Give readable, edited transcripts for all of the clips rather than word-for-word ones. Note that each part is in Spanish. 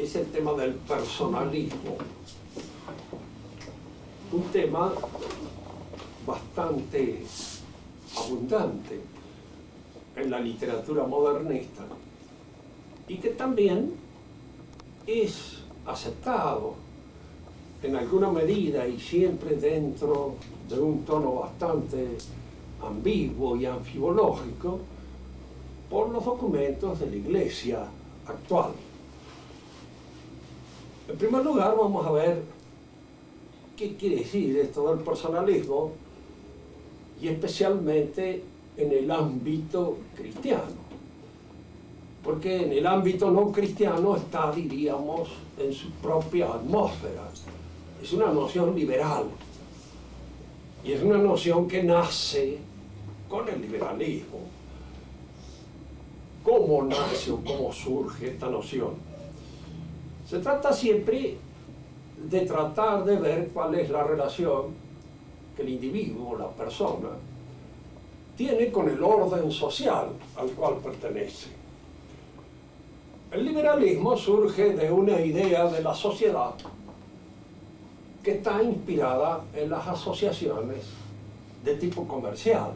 es el tema del personalismo. Un tema bastante abundante en la literatura modernista y que también es aceptado en alguna medida y siempre dentro de un tono bastante ambiguo y anfibológico por los documentos de la Iglesia actual. En primer lugar, vamos a ver qué quiere decir esto del personalismo y especialmente en el ámbito cristiano. Porque en el ámbito no cristiano está, diríamos, en su propia atmósfera. Es una noción liberal y es una noción que nace con el liberalismo. ¿Cómo nace o cómo surge esta noción? Se trata siempre de tratar de ver cuál es la relación que el individuo, la persona, tiene con el orden social al cual pertenece. El liberalismo surge de una idea de la sociedad que está inspirada en las asociaciones de tipo comercial.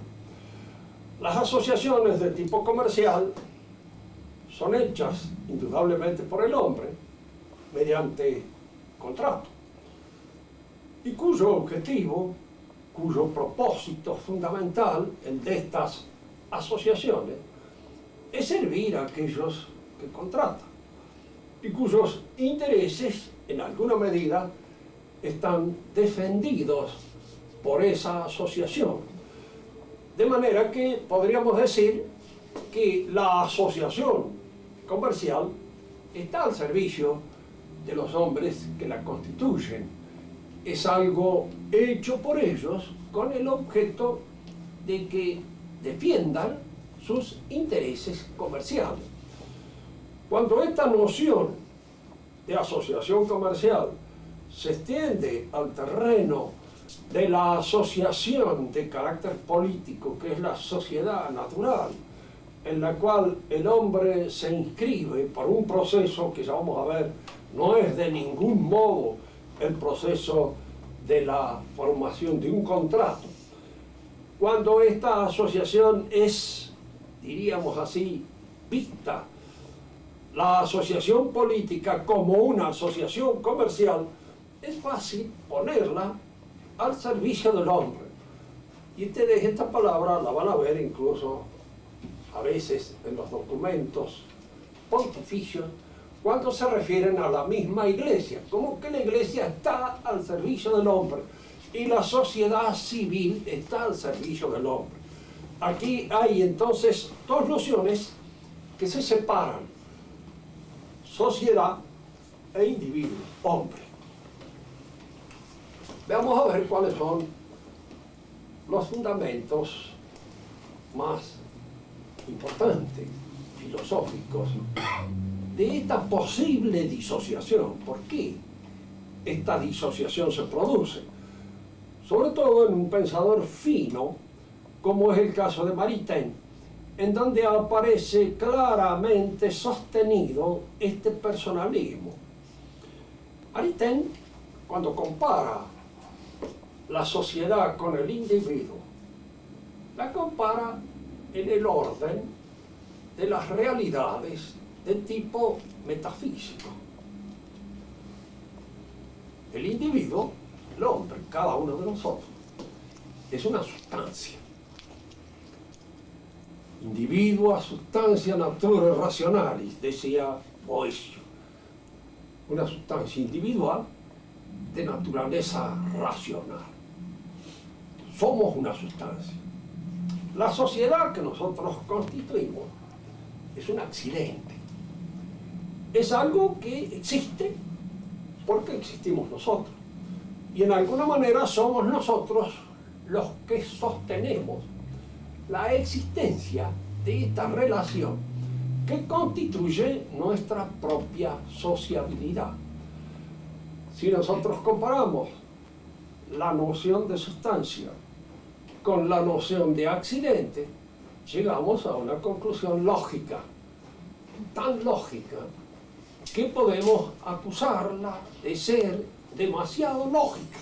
Las asociaciones de tipo comercial son hechas indudablemente por el hombre mediante contrato y cuyo objetivo, cuyo propósito fundamental el de estas asociaciones es servir a aquellos que contratan y cuyos intereses en alguna medida están defendidos por esa asociación. De manera que podríamos decir que la asociación comercial está al servicio de los hombres que la constituyen. Es algo hecho por ellos con el objeto de que defiendan sus intereses comerciales. Cuando esta noción de asociación comercial se extiende al terreno de la asociación de carácter político, que es la sociedad natural, en la cual el hombre se inscribe por un proceso que ya vamos a ver, no es de ningún modo el proceso de la formación de un contrato. Cuando esta asociación es, diríamos así, vista, la asociación política como una asociación comercial, es fácil ponerla al servicio del hombre. Y ustedes esta palabra la van a ver incluso a veces en los documentos pontificios cuando se refieren a la misma iglesia, como que la iglesia está al servicio del hombre y la sociedad civil está al servicio del hombre. Aquí hay entonces dos nociones que se separan: sociedad e individuo, hombre. Veamos a ver cuáles son los fundamentos más importantes, filosóficos, de esta posible disociación. ¿Por qué esta disociación se produce? Sobre todo en un pensador fino, como es el caso de Maritain, en donde aparece claramente sostenido este personalismo. Maritain, cuando compara la sociedad con el individuo, la compara en el orden de las realidades de tipo metafísico. El individuo, el hombre, cada uno de nosotros, es una sustancia. Individua, sustancia, natura racionalis, decía Boecio. Una sustancia individual de naturaleza racional. Somos una sustancia. La sociedad que nosotros constituimos es un accidente. Es algo que existe porque existimos nosotros. Y en alguna manera somos nosotros los que sostenemos la existencia de esta relación que constituye nuestra propia sociabilidad. Si nosotros comparamos la noción de sustancia con la noción de accidente, llegamos a una conclusión lógica, tan lógica que podemos acusarla de ser demasiado lógica.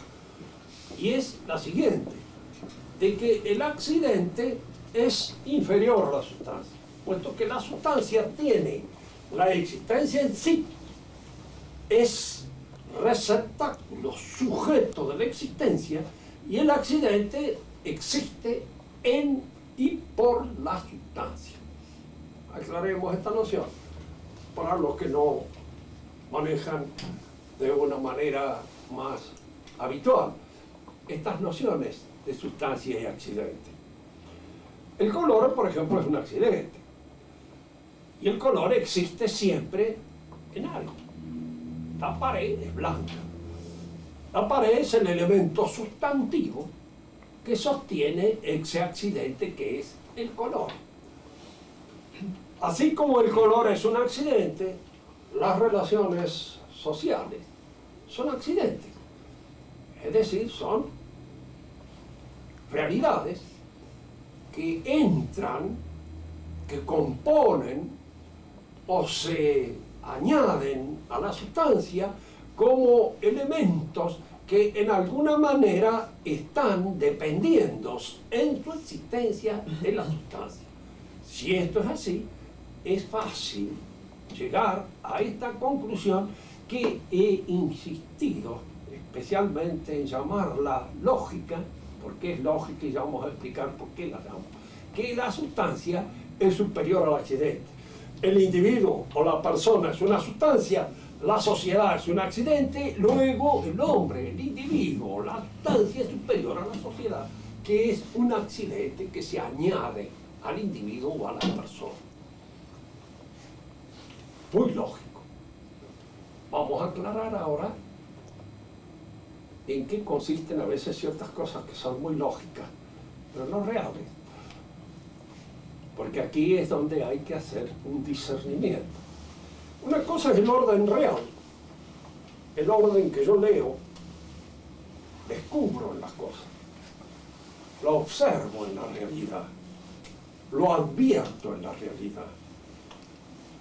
Y es la siguiente, de que el accidente es inferior a la sustancia, puesto que la sustancia tiene la existencia en sí, es receptáculo, sujeto de la existencia, y el accidente existe en y por la sustancia. Aclaremos esta noción para los que no manejan de una manera más habitual estas nociones de sustancia y accidente. El color, por ejemplo, es un accidente. Y el color existe siempre en algo. La pared es blanca. La pared es el elemento sustantivo que sostiene ese accidente que es el color. Así como el color es un accidente, las relaciones sociales son accidentes. Es decir, son realidades que entran, que componen o se añaden a la sustancia como elementos que en alguna manera están dependiendo en su existencia de la sustancia. Si esto es así, es fácil llegar a esta conclusión que he insistido especialmente en llamarla lógica, porque es lógica y ya vamos a explicar por qué la llamamos, que la sustancia es superior al accidente. El individuo o la persona es una sustancia, la sociedad es un accidente, luego el hombre, el individuo, la sustancia es superior a la sociedad, que es un accidente que se añade al individuo o a la persona. Muy lógico. Vamos a aclarar ahora en qué consisten a veces ciertas cosas que son muy lógicas, pero no reales. Porque aquí es donde hay que hacer un discernimiento. Una cosa es el orden real, el orden que yo leo, descubro en las cosas, lo observo en la realidad, lo advierto en la realidad.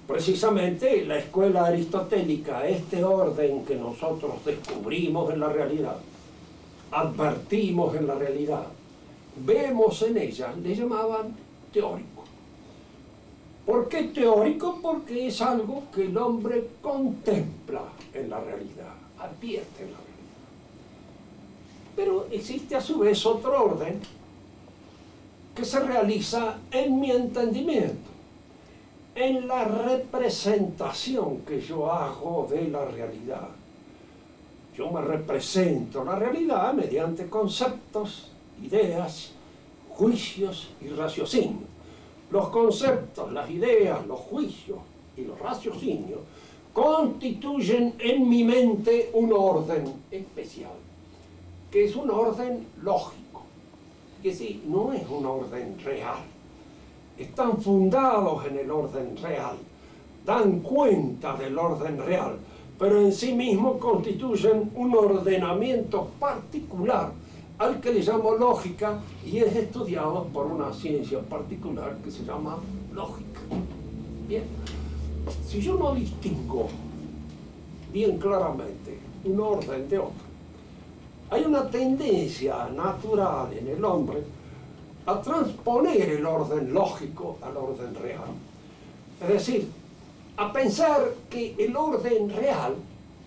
Precisamente la escuela aristotélica, este orden que nosotros descubrimos en la realidad, advertimos en la realidad, vemos en ella, le llamaban teórico. ¿Por qué teórico? Porque es algo que el hombre contempla en la realidad, advierte en la realidad. Pero existe a su vez otro orden que se realiza en mi entendimiento, en la representación que yo hago de la realidad. Yo me represento la realidad mediante conceptos, ideas, juicios y raciocinios. Los conceptos, las ideas, los juicios y los raciocinios constituyen en mi mente un orden especial, que es un orden lógico, que sí, no es un orden real. Están fundados en el orden real, dan cuenta del orden real, pero en sí mismos constituyen un ordenamiento particular al que le llamo lógica y es estudiado por una ciencia particular que se llama lógica. Bien, si yo no distingo bien claramente un orden de otro, hay una tendencia natural en el hombre a transponer el orden lógico al orden real. Es decir, a pensar que el orden real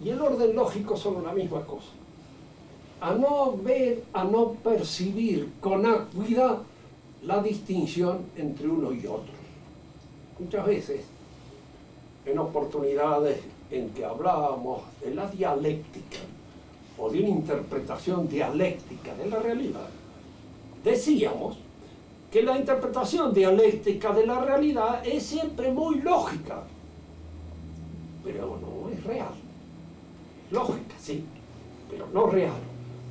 y el orden lógico son una misma cosa. A no ver, a no percibir con acuidad la distinción entre uno y otro. Muchas veces, en oportunidades en que hablábamos de la dialéctica o de una interpretación dialéctica de la realidad, decíamos que la interpretación dialéctica de la realidad es siempre muy lógica, pero no es real. Lógica, sí, pero no real.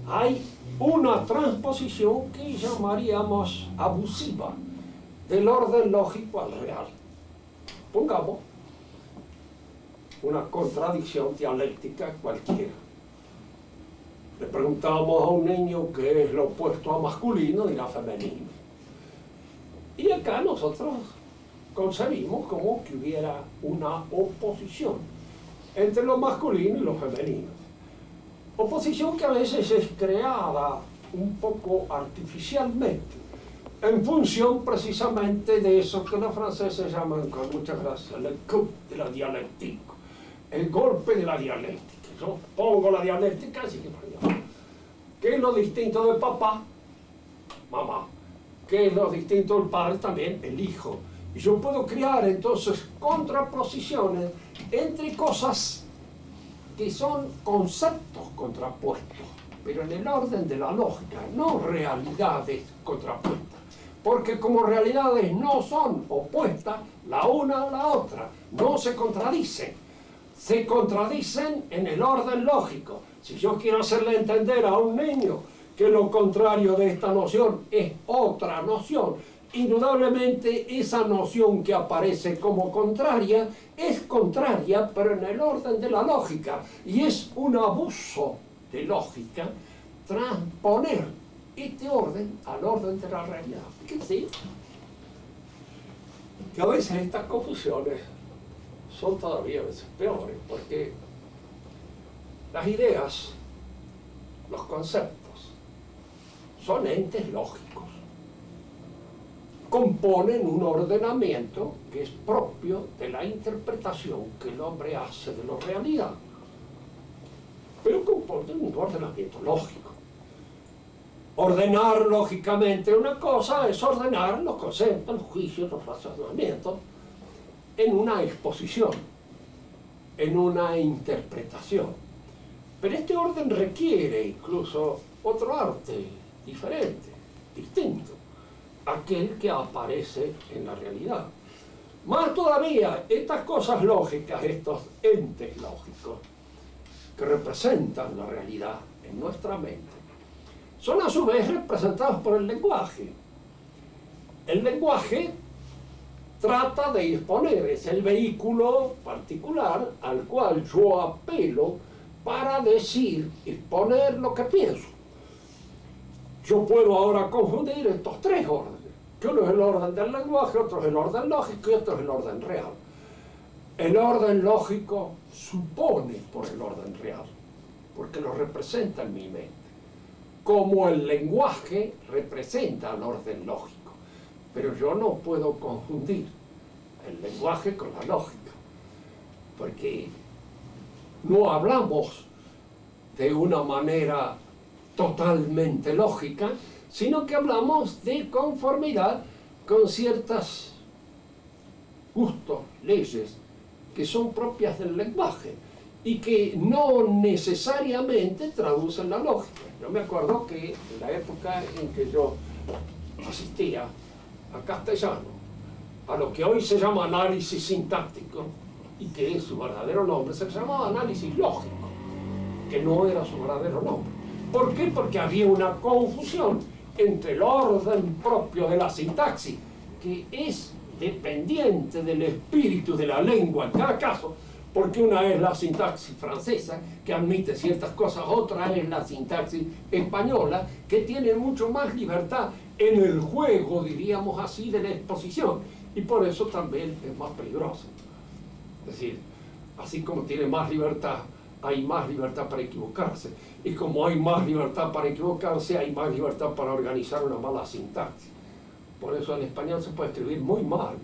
Hay una transposición que llamaríamos abusiva del orden lógico al real. Pongamos una contradicción dialéctica cualquiera. Le preguntamos a un niño qué es lo opuesto a masculino y a femenino. Y acá nosotros concebimos como que hubiera una oposición entre lo masculino y lo femenino. Oposición que a veces es creada un poco artificialmente, en función precisamente de eso que los franceses llaman con mucha gracia le coup de la dialectique, el golpe de la dialéctica. Yo pongo la dialéctica, así que ¿qué es lo distinto de papá? Mamá. ¿Qué es lo distinto del padre? También el hijo. Y yo puedo crear entonces contraposiciones entre cosas que son conceptos contrapuestos, pero en el orden de la lógica, no realidades contrapuestas. Porque como realidades no son opuestas la una a la otra, no se contradicen. Se contradicen en el orden lógico. Si yo quiero hacerle entender a un niño que lo contrario de esta noción es otra noción, indudablemente esa noción que aparece como contraria es contraria, pero en el orden de la lógica, y es un abuso de lógica transponer este orden al orden de la realidad. Fíjense que a veces estas confusiones son todavía a veces peores, porque las ideas, los conceptos, son entes lógicos. Componen un ordenamiento que es propio de la interpretación que el hombre hace de la realidad. Pero componen un ordenamiento lógico. Ordenar lógicamente una cosa es ordenar los conceptos, los juicios, los razonamientos en una exposición, en una interpretación. Pero este orden requiere incluso otro arte diferente, distinto, aquel que aparece en la realidad. Más todavía, estas cosas lógicas, estos entes lógicos que representan la realidad en nuestra mente, son a su vez representados por el lenguaje. El lenguaje trata de exponer, es el vehículo particular al cual yo apelo para decir, exponer lo que pienso. Yo puedo ahora confundir estos tres órdenes, que uno es el orden del lenguaje, otro es el orden lógico y otro es el orden real. El orden lógico supone por el orden real, porque lo representa en mi mente, como el lenguaje representa el orden lógico. Pero yo no puedo confundir el lenguaje con la lógica, porque no hablamos de una manera totalmente lógica, sino que hablamos de conformidad con ciertos gustos, leyes, que son propias del lenguaje y que no necesariamente traducen la lógica. Yo me acuerdo que en la época en que yo asistía a castellano, a lo que hoy se llama análisis sintáctico, y que es su verdadero nombre, se llamaba análisis lógico, que no era su verdadero nombre. ¿Por qué? Porque había una confusión entre el orden propio de la sintaxis, que es dependiente del espíritu de la lengua en cada caso, porque una es la sintaxis francesa, que admite ciertas cosas, otra es la sintaxis española, que tiene mucho más libertad en el juego, diríamos así, de la exposición, y por eso también es más peligroso. Es decir, así como tiene más libertad, hay más libertad para equivocarse, y como hay más libertad para equivocarse, hay más libertad para organizar una mala sintaxis. Por eso el español se puede escribir muy mal,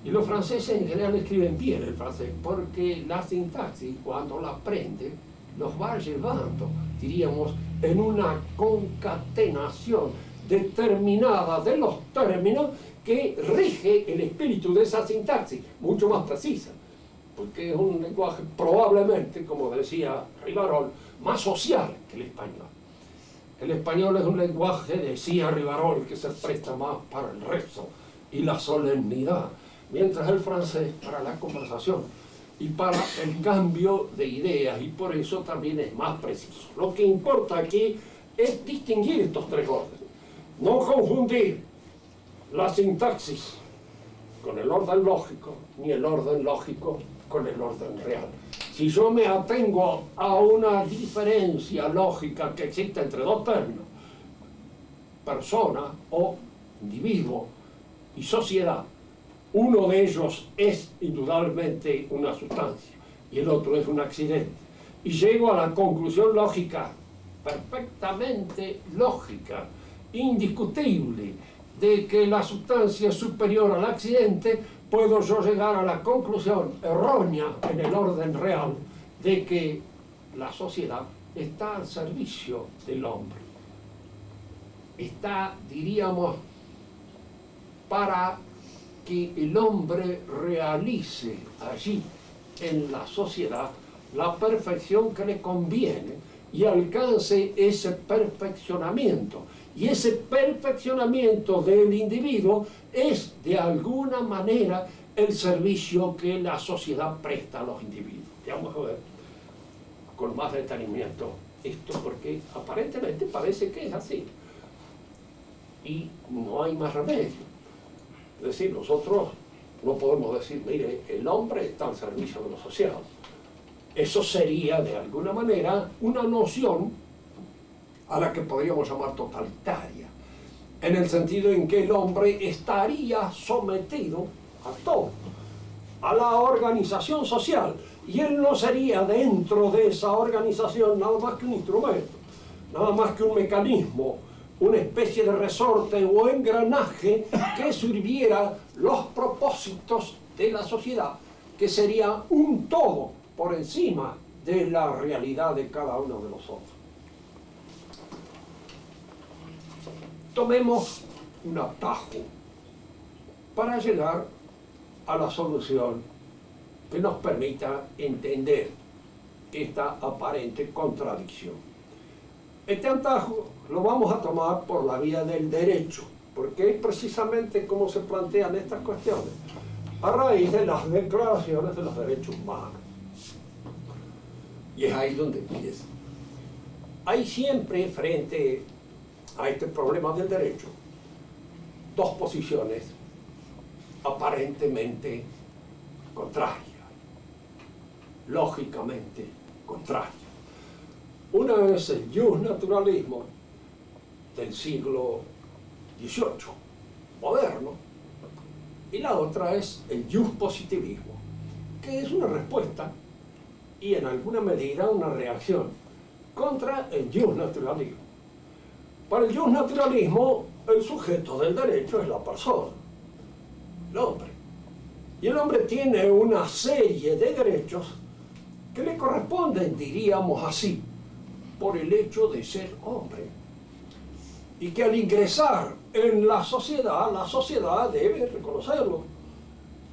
y los franceses en general escriben bien el francés, porque la sintaxis, cuando la aprenden, los va llevando, diríamos, en una concatenación determinada de los términos que rige el espíritu de esa sintaxis, mucho más precisa, porque es un lenguaje probablemente, como decía Rivarol, más social que el español. El español es un lenguaje, decía Rivarol, que se presta más para el rezo y la solemnidad, mientras el francés para la conversación y para el cambio de ideas, y por eso también es más preciso. Lo que importa aquí es distinguir estos tres órdenes, no confundir la sintaxis con el orden lógico, ni el orden lógico con el orden real. Si yo me atengo a una diferencia lógica que existe entre dos términos, persona o individuo y sociedad, uno de ellos es indudablemente una sustancia y el otro es un accidente. Y llego a la conclusión lógica, perfectamente lógica, indiscutible, de que la sustancia es superior al accidente, puedo yo llegar a la conclusión errónea en el orden real de que la sociedad está al servicio del hombre. Está, diríamos, para que el hombre realice allí en la sociedad la perfección que le conviene y alcance ese perfeccionamiento. Y ese perfeccionamiento del individuo es de alguna manera el servicio que la sociedad presta a los individuos. Vamos a ver con más detenimiento esto, porque aparentemente parece que es así. Y no hay más remedio. Es decir, nosotros no podemos decir, mire, el hombre está al servicio de lo social. Eso sería, de alguna manera, una noción a la que podríamos llamar totalitaria, en el sentido en que el hombre estaría sometido a todo, a la organización social, y él no sería dentro de esa organización nada más que un instrumento, nada más que un mecanismo, una especie de resorte o engranaje que sirviera los propósitos de la sociedad, que sería un todo por encima de la realidad de cada uno de nosotros. Tomemos un atajo para llegar a la solución que nos permita entender esta aparente contradicción. Este atajo lo vamos a tomar por la vía del derecho, porque es precisamente como se plantean estas cuestiones, a raíz de las declaraciones de los derechos humanos. Y es ahí donde empieza. Hay siempre, frente a este problema del derecho, dos posiciones aparentemente contrarias, lógicamente contrarias. Una es el justnaturalismo del siglo XVIII, moderno, y la otra es el justpositivismo, que es una respuesta y en alguna medida una reacción contra el justnaturalismo. Para el justnaturalismo, el sujeto del derecho es la persona, el hombre. Y el hombre tiene una serie de derechos que le corresponden, diríamos así, por el hecho de ser hombre. Y que al ingresar en la sociedad debe reconocerlo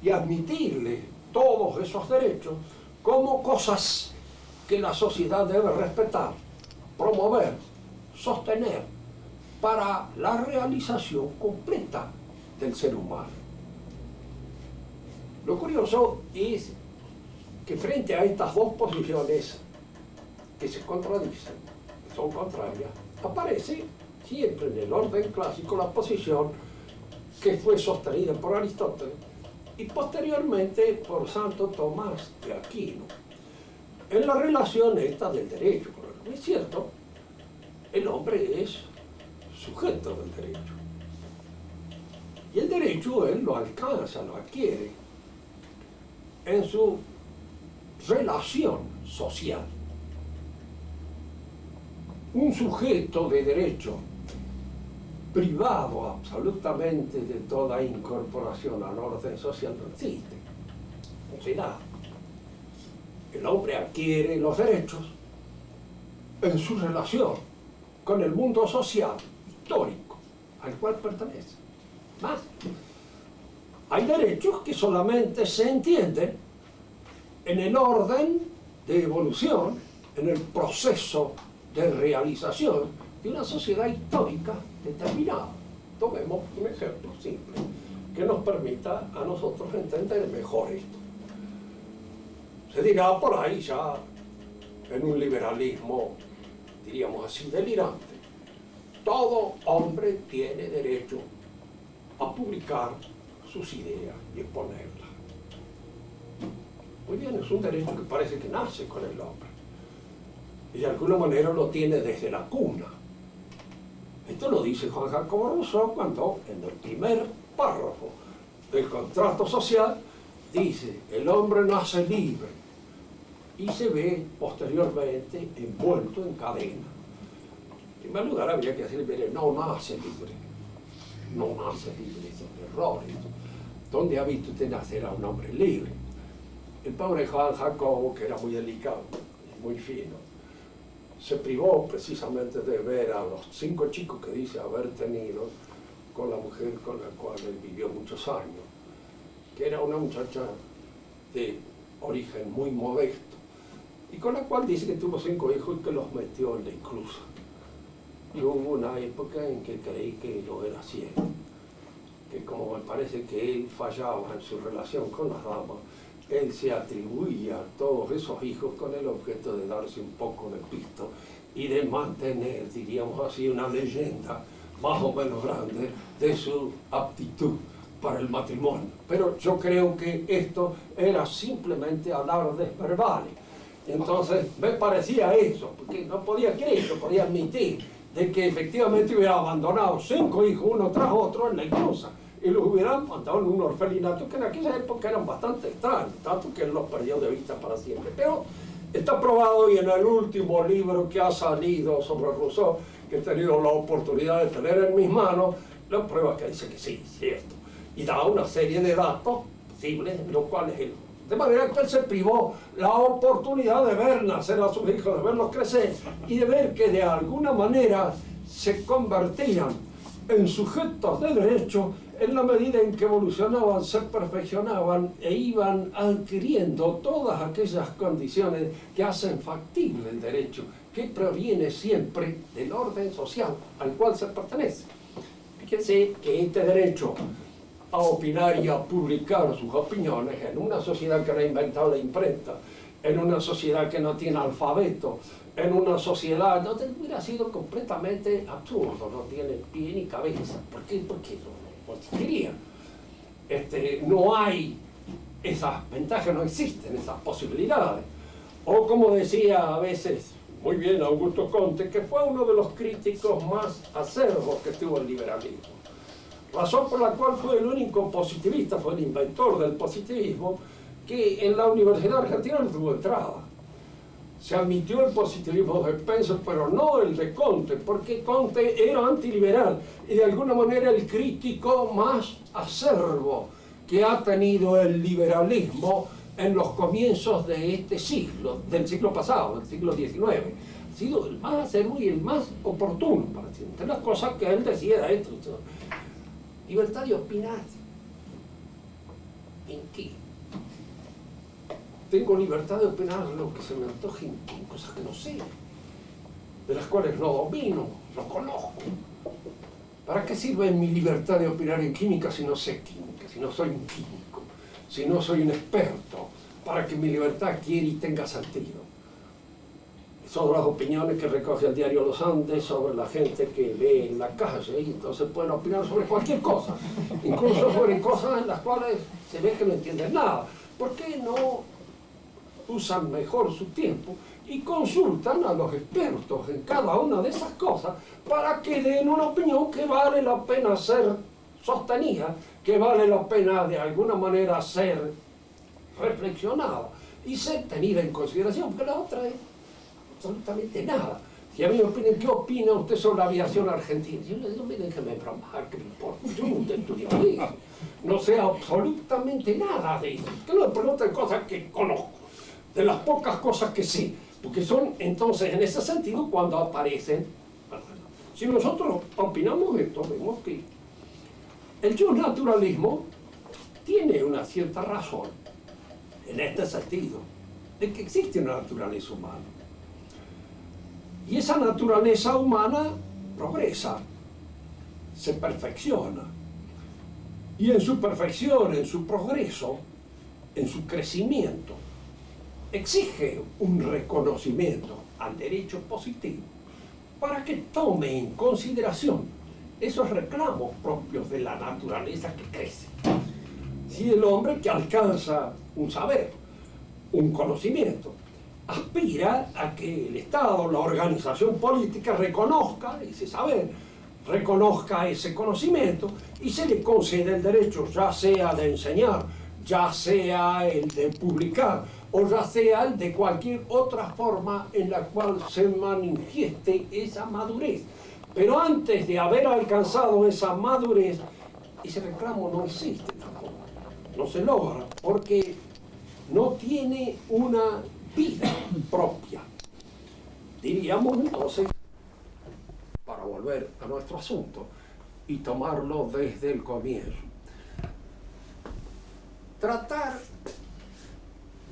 y admitirle todos esos derechos como cosas que la sociedad debe respetar, promover, sostener para la realización completa del ser humano. Lo curioso es que frente a estas dos posiciones que se contradicen, que son contrarias, aparece siempre en el orden clásico la posición que fue sostenida por Aristóteles y posteriormente por Santo Tomás de Aquino, en la relación esta del derecho. Es cierto, el hombre es sujeto del derecho. Y el derecho él lo alcanza, lo adquiere en su relación social. Un sujeto de derecho privado absolutamente de toda incorporación al orden social no existe. No se da. El hombre adquiere los derechos en su relación con el mundo social histórico al cual pertenece. Más, hay derechos que solamente se entienden en el orden de evolución, en el proceso de realización de una sociedad histórica determinada. Tomemos un ejemplo simple que nos permita a nosotros entender mejor esto. Se dirá por ahí ya en un liberalismo, diríamos así, delirante, todo hombre tiene derecho a publicar sus ideas y exponerlas. Muy bien, es un derecho que parece que nace con el hombre y de alguna manera lo tiene desde la cuna. Esto lo dice Juan Jacobo Rousseau cuando en el primer párrafo del contrato social dice: el hombre nace libre, y se ve posteriormente envuelto en cadena. En primer lugar habría que decirle, no nace libre, no nace libre, es un error. ¿Dónde ha visto usted nacer a un hombre libre? El pobre Juan Jacobo, que era muy delicado y muy fino, se privó precisamente de ver a los 5 chicos que dice haber tenido con la mujer con la cual él vivió muchos años, que era una muchacha de origen muy modesto, y con la cual dice que tuvo 5 hijos y que los metió en la inclusa. Y hubo una época en que creí que no era cierto, que como me parece que él fallaba en su relación con las damas, él se atribuía a todos esos hijos con el objeto de darse un poco de pisto y de mantener, diríamos así, una leyenda más o menos grande de su aptitud para el matrimonio. Pero yo creo que esto era simplemente alardes verbales. Entonces me parecía eso, porque no podía creer, no podía admitir de que efectivamente hubiera abandonado 5 hijos uno tras otro en la inclusa y los hubieran mandado en un orfelinato que en aquella época eran bastante extraños, tanto que él los perdió de vista para siempre. Pero está probado, y en el último libro que ha salido sobre Rousseau, que he tenido la oportunidad de tener en mis manos, la prueba que dice que sí, es cierto, y da una serie de datos posibles, los cuales él, de manera que él se privó la oportunidad de ver nacer a sus hijos, de verlos crecer y de ver que de alguna manera se convertían en sujetos de derecho en la medida en que evolucionaban, se perfeccionaban e iban adquiriendo todas aquellas condiciones que hacen factible el derecho, que proviene siempre del orden social al cual se pertenece. Fíjense que este derecho a opinar y a publicar sus opiniones en una sociedad que no ha inventado la imprenta, en una sociedad que no tiene alfabeto, en una sociedad donde hubiera sido completamente absurdo, no tiene pie ni cabeza. ¿Por qué? Porque no existiría. No hay esas ventajas, no existen esas posibilidades. O como decía a veces muy bien Augusto Comte, que fue uno de los críticos más acerbos que tuvo el liberalismo, razón por la cual fue el único positivista, fue el inventor del positivismo, que en la Universidad Argentina no tuvo entrada. Se admitió el positivismo de Spencer, pero no el de Comte, porque Comte era antiliberal y de alguna manera el crítico más acerbo que ha tenido el liberalismo en los comienzos de este siglo, del siglo pasado, del siglo XIX. Ha sido el más acerbo y el más oportuno para decir. Entre las cosas que él decía era esto: libertad de opinar. ¿En qué? Tengo libertad de opinar lo que se me antoje en cosas que no sé, de las cuales no domino, no conozco. ¿Para qué sirve mi libertad de opinar en química si no sé química, si no soy un químico, si no soy un experto, para que mi libertad adquiera y tenga sentido? Sobre las opiniones que recoge el diario Los Andes sobre la gente que ve en la calle, y entonces pueden opinar sobre cualquier cosa, incluso sobre cosas en las cuales se ve que no entienden nada. ¿Por qué no usan mejor su tiempo y consultan a los expertos en cada una de esas cosas para que den una opinión que vale la pena ser sostenida, que vale la pena de alguna manera ser reflexionada y ser tenida en consideración? Porque la otra es absolutamente nada. Si a mí me piden qué opina usted sobre la aviación argentina, yo le digo, miren, déjeme bromar, que me importa, yo no estudio eso, no sé absolutamente nada de eso, que no me pregunten cosas que conozco, de las pocas cosas que sé, porque son entonces en ese sentido cuando aparecen. Si nosotros opinamos esto, vemos que el naturalismo tiene una cierta razón en este sentido, de que existe una naturaleza humana. Y esa naturaleza humana progresa, se perfecciona. Y en su perfección, en su progreso, en su crecimiento, exige un reconocimiento al derecho positivo para que tome en consideración esos reclamos propios de la naturaleza que crece. Si el hombre que alcanza un saber, un conocimiento, aspira a que el Estado, la organización política, reconozca ese saber, reconozca ese conocimiento y se le concede el derecho, ya sea de enseñar, ya sea el de publicar, o ya sea de cualquier otra forma en la cual se manifieste esa madurez. Pero antes de haber alcanzado esa madurez, ese reclamo no existe tampoco, no se logra, porque no tiene una vida propia. Diríamos entonces, para volver a nuestro asunto y tomarlo desde el comienzo, tratar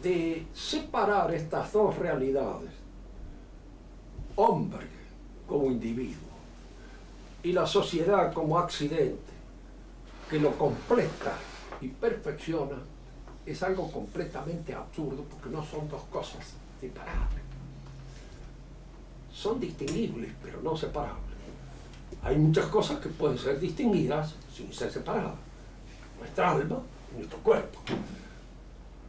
de separar estas dos realidades, hombre como individuo y la sociedad como accidente que lo completa y perfecciona, es algo completamente absurdo, porque no son dos cosas separables. Son distinguibles, pero no separables. Hay muchas cosas que pueden ser distinguidas sin ser separadas. Nuestra alma y nuestro cuerpo.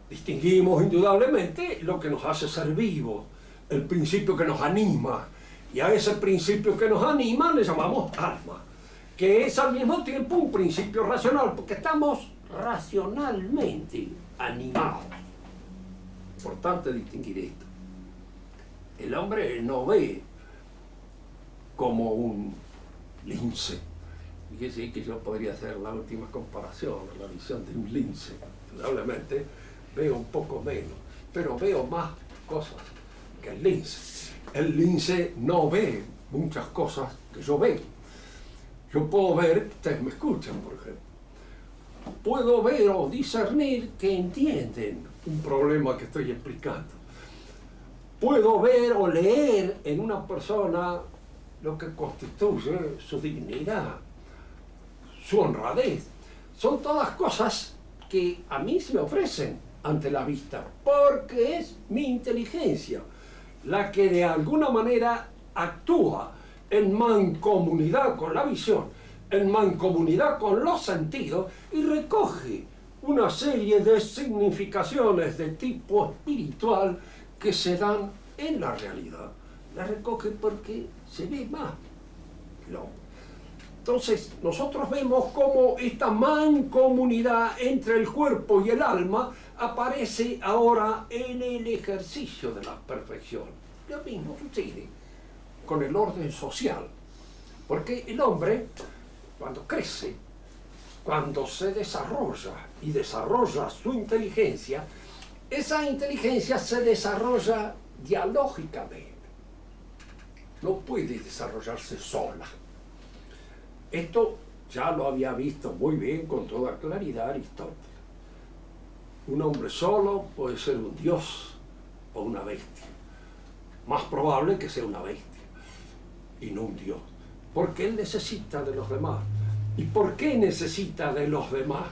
Distinguimos indudablemente lo que nos hace ser vivos, el principio que nos anima, y a ese principio que nos anima le llamamos alma, que es al mismo tiempo un principio racional, porque estamos racionalmente animados. Importante distinguir esto. El hombre no ve como un lince. Fíjese que yo podría hacer la última comparación, la visión de un lince. Indudablemente veo un poco menos, pero veo más cosas que el lince. El lince no ve muchas cosas que yo veo. Yo puedo ver, ustedes me escuchan, por ejemplo, puedo ver o discernir que entienden un problema que estoy explicando. Puedo ver o leer en una persona lo que constituye su dignidad, su honradez. Son todas cosas que a mí se me ofrecen ante la vista, porque es mi inteligencia la que de alguna manera actúa en mancomunidad con la visión, en mancomunidad con los sentidos, y recoge una serie de significaciones de tipo espiritual que se dan en la realidad. La recoge porque se ve más. No. Entonces, nosotros vemos cómo esta mancomunidad entre el cuerpo y el alma aparece ahora en el ejercicio de la perfección. Lo mismo sucede con el orden social, porque el hombre, cuando crece, cuando se desarrolla y desarrolla su inteligencia, esa inteligencia se desarrolla dialógicamente, no puede desarrollarse sola. Esto ya lo había visto muy bien, con toda claridad, Aristóteles. Un hombre solo puede ser un dios o una bestia. Más probable que sea una bestia y no un dios, porque él necesita de los demás. ¿Y por qué necesita de los demás?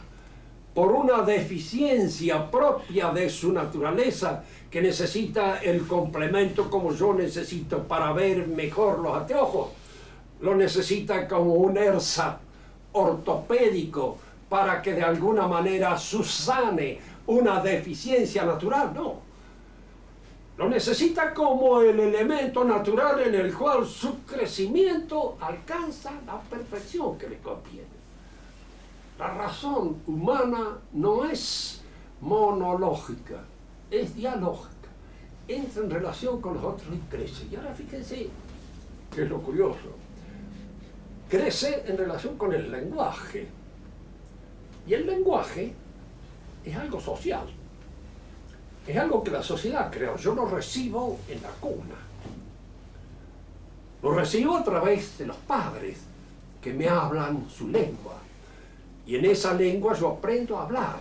Por una deficiencia propia de su naturaleza, que necesita el complemento como yo necesito para ver mejor los anteojos. Lo necesita como un ersatz ortopédico para que de alguna manera subsane una deficiencia natural. No. Lo necesita como el elemento natural en el cual su crecimiento alcanza la perfección que le conviene. La razón humana no es monológica, es dialógica. Entra en relación con los otros y crece. Y ahora fíjense qué es lo curioso. Crece en relación con el lenguaje. Y el lenguaje es algo social. Es algo que la sociedad creó. Yo lo recibo en la cuna. Lo recibo a través de los padres que me hablan su lengua. Y en esa lengua yo aprendo a hablar.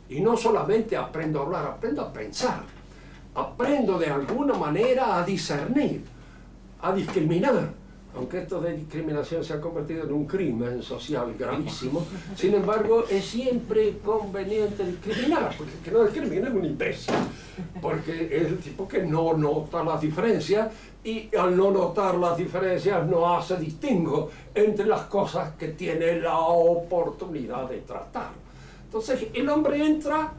Y no solamente aprendo a hablar, aprendo a pensar. Aprendo de alguna manera a discernir, a discriminar. Aunque esto de discriminación se ha convertido en un crimen social gravísimo, sin embargo es siempre conveniente discriminar, porque el que no discrimina es un imbécil, porque es el tipo que no nota las diferencias, y al no notar las diferencias no hace distingo entre las cosas que tiene la oportunidad de tratar. Entonces el hombre entra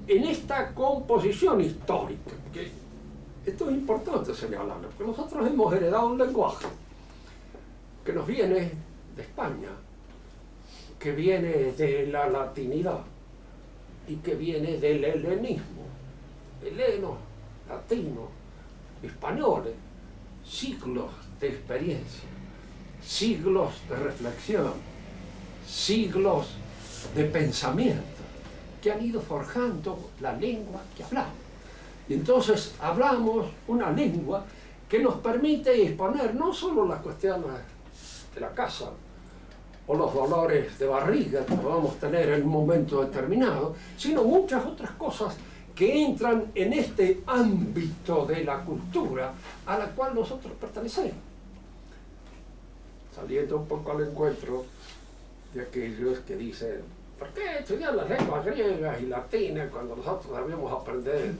en esta composición histórica, que esto es importante señalarlo, porque nosotros hemos heredado un lenguaje que nos viene de España, que viene de la latinidad y que viene del helenismo. helenos, latinos, españoles, siglos de experiencia, siglos de reflexión, siglos de pensamiento que han ido forjando la lengua que hablamos. Y entonces hablamos una lengua que nos permite exponer no solo las cuestiones de la casa o los dolores de barriga que podamos tener en un momento determinado, sino muchas otras cosas que entran en este ámbito de la cultura a la cual nosotros pertenecemos. Saliendo un poco al encuentro de aquellos que dicen, ¿por qué estudiar las lenguas griegas y latinas cuando nosotros debíamos aprender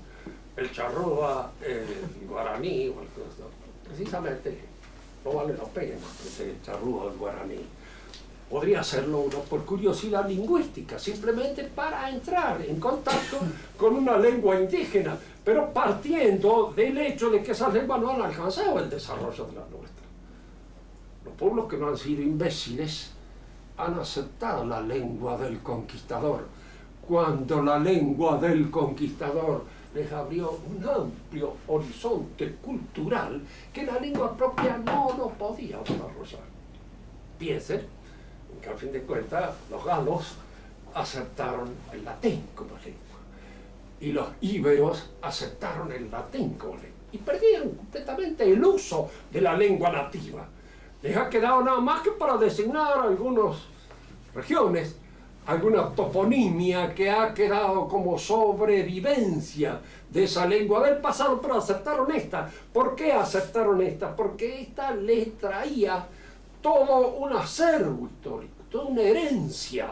el charrúa, el guaraní o el cosa? Precisamente no vale la pena aprender el charrúa o el guaraní. Podría hacerlo uno por curiosidad lingüística, simplemente para entrar en contacto con una lengua indígena, pero partiendo del hecho de que esas lenguas no han alcanzado el desarrollo de la nuestra. Los pueblos que no han sido imbéciles han aceptado la lengua del conquistador, cuando la lengua del conquistador les abrió un amplio horizonte cultural que la lengua propia no lo podía desarrollar. Piensen que al fin de cuentas los galos aceptaron el latín como lengua y los íberos aceptaron el latín como lengua y perdieron completamente el uso de la lengua nativa. Les ha quedado nada más que para designar algunas regiones, alguna toponimia que ha quedado como sobrevivencia de esa lengua del pasado, pero aceptaron esta. ¿Por qué aceptaron esta? Porque esta les traía todo un acervo histórico, toda una herencia,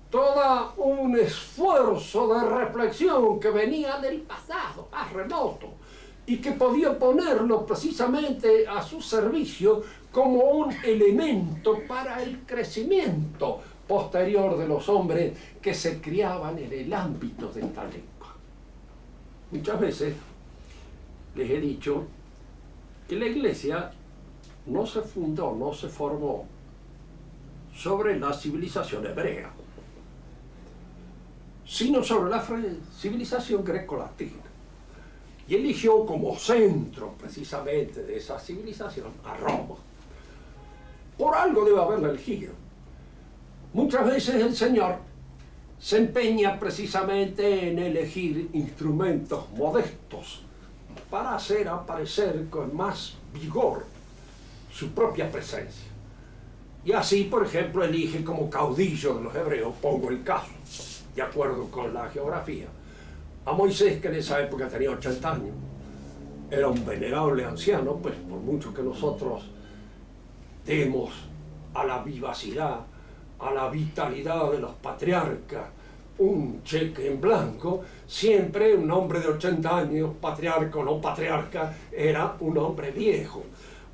todo un esfuerzo de reflexión que venía del pasado más remoto y que podía ponerlo precisamente a su servicio como un elemento para el crecimiento posterior de los hombres que se criaban en el ámbito de esta lengua. Muchas veces les he dicho que la Iglesia no se fundó, no se formó sobre la civilización hebrea, sino sobre la civilización greco-latina. Y eligió como centro precisamente de esa civilización a Roma. Por algo debe haberla elegido. Muchas veces el Señor se empeña precisamente en elegir instrumentos modestos para hacer aparecer con más vigor su propia presencia. Y así, por ejemplo, elige como caudillo de los hebreos, pongo el caso, de acuerdo con la geografía, a Moisés, que en esa época tenía 80 años. Era un venerable anciano, pues por mucho que nosotros demos a la vivacidad, a la vitalidad de los patriarcas un cheque en blanco, siempre un hombre de 80 años, patriarca o no patriarca, era un hombre viejo.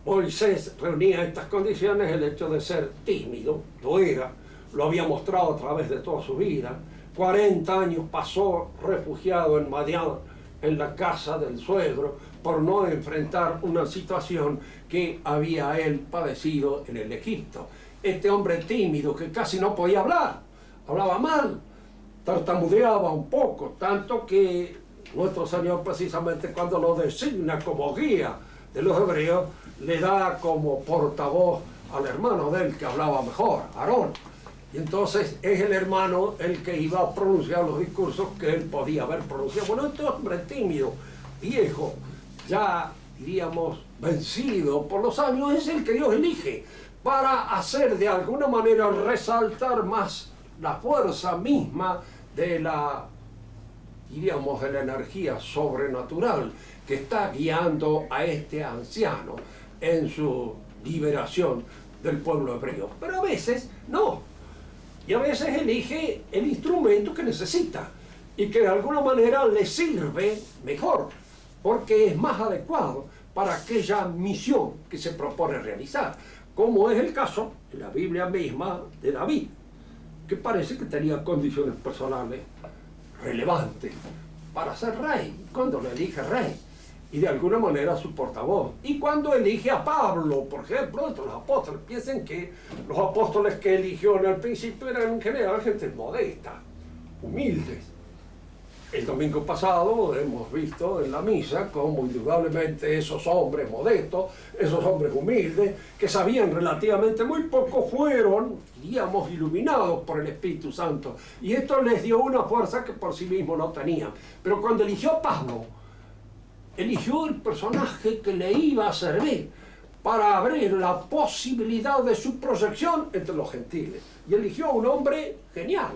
Moisés reunía estas condiciones, el hecho de ser tímido, lo era, lo había mostrado a través de toda su vida. 40 años pasó refugiado en Madián, en la casa del suegro, por no enfrentar una situación que había él padecido en el Egipto. Este hombre tímido que casi no podía hablar, hablaba mal, tartamudeaba un poco, tanto que nuestro Señor precisamente cuando lo designa como guía de los hebreos, le da como portavoz al hermano de él que hablaba mejor, Aarón. Y entonces es el hermano el que iba a pronunciar los discursos que él podía haber pronunciado. Bueno, este hombre tímido, viejo, ya diríamos vencido por los años, es el que Dios elige para hacer de alguna manera resaltar más la fuerza misma de la, diríamos, de la energía sobrenatural que está guiando a este anciano en su liberación del pueblo hebreo. Pero a veces no. Y a veces elige el instrumento que necesita y que de alguna manera le sirve mejor, porque es más adecuado para aquella misión que se propone realizar, como es el caso en la Biblia misma de David, que parece que tenía condiciones personales relevantes para ser rey, cuando lo elige rey, y de alguna manera su portavoz. Y cuando elige a Pablo, por ejemplo, entre los apóstoles, piensen que los apóstoles que eligió en el principio eran en general gente modesta, humildes. El domingo pasado hemos visto en la misa cómo indudablemente esos hombres modestos, esos hombres humildes, que sabían relativamente muy poco, fueron, digamos, iluminados por el Espíritu Santo. Y esto les dio una fuerza que por sí mismos no tenían. Pero cuando eligió a Pablo, eligió el personaje que le iba a servir para abrir la posibilidad de su proyección entre los gentiles. Y eligió a un hombre genial,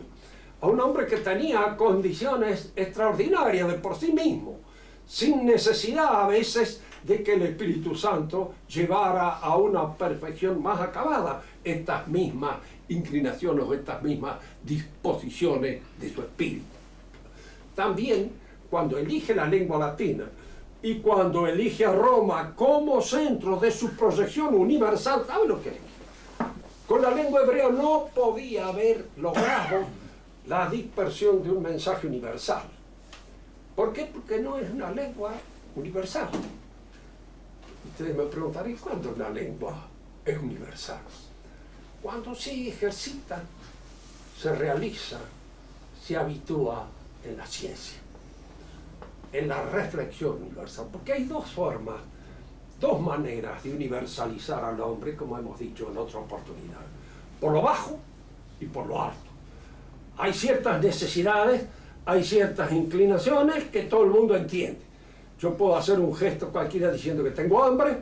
a un hombre que tenía condiciones extraordinarias de por sí mismo, sin necesidad a veces de que el Espíritu Santo llevara a una perfección más acabada estas mismas inclinaciones o estas mismas disposiciones de su espíritu. También cuando elige la lengua latina y cuando elige a Roma como centro de su proyección universal, ¿sabe lo que elige? Con la lengua hebrea no podía haber logrado la dispersión de un mensaje universal. ¿Por qué? Porque no es una lengua universal. Ustedes me preguntarán, ¿cuándo la lengua es universal? Cuando se ejercita, se realiza, se habitúa en la ciencia, en la reflexión universal. Porque hay dos formas, dos maneras de universalizar al hombre, como hemos dicho en otra oportunidad. Por lo bajo y por lo alto. Hay ciertas necesidades, hay ciertas inclinaciones que todo el mundo entiende. Yo puedo hacer un gesto cualquiera diciendo que tengo hambre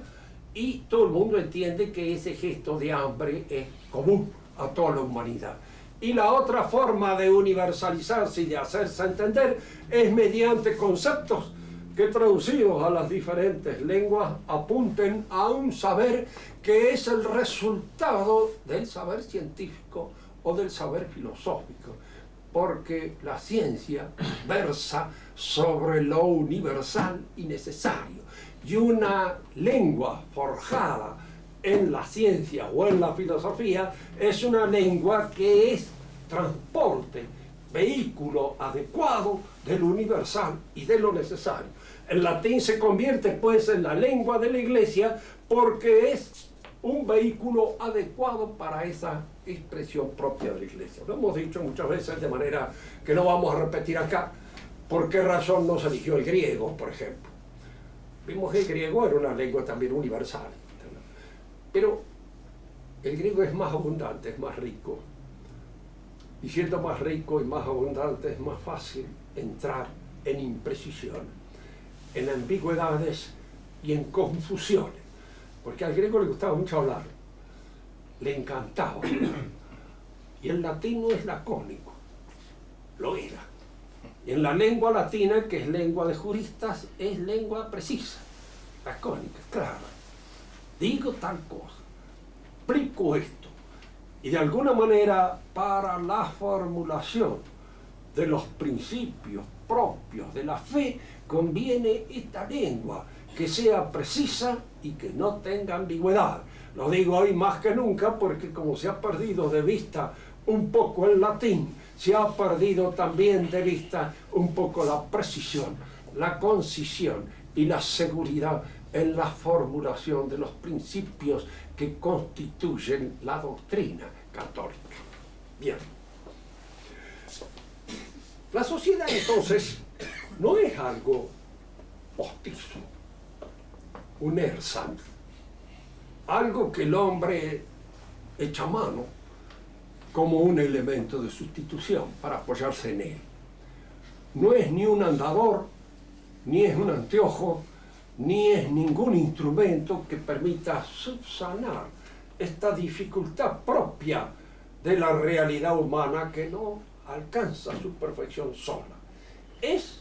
y todo el mundo entiende que ese gesto de hambre es común a toda la humanidad. Y la otra forma de universalizarse y de hacerse entender es mediante conceptos que traducidos a las diferentes lenguas apunten a un saber que es el resultado del saber científico o del saber filosófico, porque la ciencia versa sobre lo universal y necesario, y una lengua forjada en la ciencia o en la filosofía es una lengua que es transporte, vehículo adecuado de lo universal y de lo necesario. El latín se convierte pues en la lengua de la Iglesia porque es un vehículo adecuado para esa expresión propia de la Iglesia. Lo hemos dicho muchas veces de manera que no vamos a repetir acá. ¿Por qué razón no se eligió el griego, por ejemplo? Vimos que el griego era una lengua también universal, pero el griego es más abundante, es más rico. Y siendo más rico y más abundante es más fácil entrar en imprecisiones, en ambigüedades y en confusiones. Porque al griego le gustaba mucho hablar, le encantaba hablar. Y el latín no es lacónico, lo era. Y en la lengua latina, que es lengua de juristas, es lengua precisa, lacónica, clara. Digo tal cosa, explico esto. Y de alguna manera, para la formulación de los principios propios de la fe, conviene esta lengua, que sea precisa y que no tenga ambigüedad. Lo digo hoy más que nunca porque como se ha perdido de vista un poco el latín, se ha perdido también de vista un poco la precisión, la concisión y la seguridad en la formulación de los principios que constituyen la doctrina católica. Bien. La sociedad entonces no es algo postizo, un ersatz, algo que el hombre echa a mano como un elemento de sustitución para apoyarse en él. No es ni un andador, ni es un anteojo, ni es ningún instrumento que permita subsanar esta dificultad propia de la realidad humana que no alcanza su perfección sola. Es